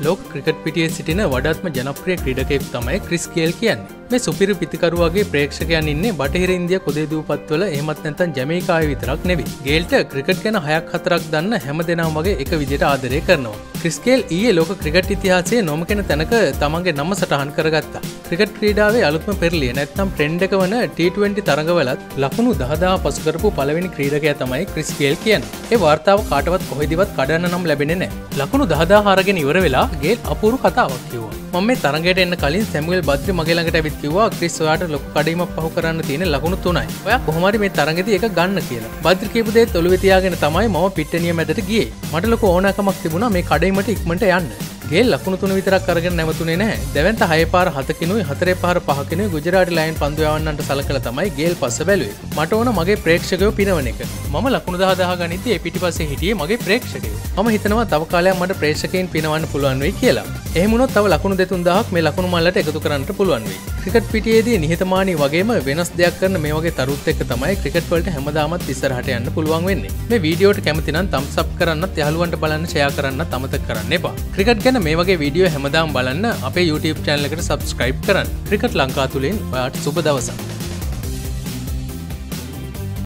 ලෝක ක්‍රිකට් පිටියේ සිටින වඩාත්ම ජනප්‍රිය ක්‍රීඩකයෙකු තමයි ක්‍රිස් ගේල් කියන්නේ. මේ සුපිරි පිතිකරුවාගේ ප්‍රේක්ෂකයන් ඉන්නේ බටහිර ඉන්දියා කොදේ දූපත්වල එහෙමත් නැත්නම් ජමයිකාවේ විතරක් නෙවෙයි. ගේල්ට ක්‍රිකට් ගැන 6-4ක් දන්න හැමදෙනාම වගේ එක විදිහට ආදරය කරනවා. ක්‍රිස් ගේල් ඊයේ ලෝක ක්‍රිකට් ඉතිහාසයේ නොමකෙන තැනක තමන්ගේ නම සටහන් කරගත්තා. ක්‍රිකට් ක්‍රීඩාවේ අලුත්ම පෙරළිය නැත්නම් ට්‍රෙන්ඩ් එක වන T20 තරඟවලත් ලකුණු 10000 පසු කරපු පළවෙනි ක්‍රීඩකයා තමයි ක්‍රිස් ගේල් කියන්නේ. ඒ වාර්තාව කාටවත් කොහෙදිවත් කඩන්න නම් ලැබෙන්නේ නැහැ. ලකුණු 10000 අරගෙන ඉවර වෙලා ගේල් අපූර්ව කතාවක් කිව්වා. මම මේ තරඟයට එන්න කලින් සැමුවෙල් බද්රි මගේ ළඟට ඇවිත් කිව්වා ක්‍රිස් ඔයාට ලොකු කඩීමක් පහු කරන්න තියෙන ලකුණු 3යි. ඔයා කොහොම හරි මේ තරඟෙදී ඒක ගන්න කියලා. බද්රි කියපු දේත් ඔළුවේ තියාගෙන තමයි මම පිට්ටනිය මැදට ගියේ. මට ලොකු ඕනකමක් තිබුණා මේ කඩීමට ඉක්මනට යන්න. ගේල් ලකුණු 3 විතරක් අරගෙන නැවතුනේ නැහැ. දෙවන්ත 6 පාර 7කිනුයි 4 පාර 5කිනුයි ගුජරාටි ලයන් පන්දු යවන්නන්ට සලකලා තමයි ගේල් පස්ස බැලුවේ. මට ඕන මගේ ප්‍රේක්ෂකයෝ පිනවන එක. මම ලකුණු 10000 ගනිද්දී ඒ පිටිපස්සේ හිටියේ මගේ ප්‍රේක්ෂකයෝ. මම හිතනවා තව කාලයක් මට ප්‍රේක්ෂකයන් පිනවන්න පුළුවන් වෙයි කියලා. එහෙම වුණොත් තව ලකුණු 2-3000ක් මේ ලකුණු මල්ලට එකතු කරන්නට පුළුවන් වෙයි. ක්‍රිකට් පිටියේදී නිහතමානී වගේම වෙනස් දෙයක් කරන මේ වගේ තරුත් එක්ක තමයි ක්‍රිකට් වලට හැමදාමත් ඉස්සරහට යන්න පුළුවන් වෙන්නේ. මේ වීඩියෝට කැමති නම් thumbs up කරන්නත් යාළුවන්ට බලන්න share කරන්නත් අමතක කරන්න එපා. ක්‍රිකට් ගැන මේ වගේ වීඩියෝ හැමදාම බලන්න අපේ YouTube channel එකට subscribe කරන්න. ක්‍රිකට් ලංකා තුලින් ඔයාට සුබ දවසක්.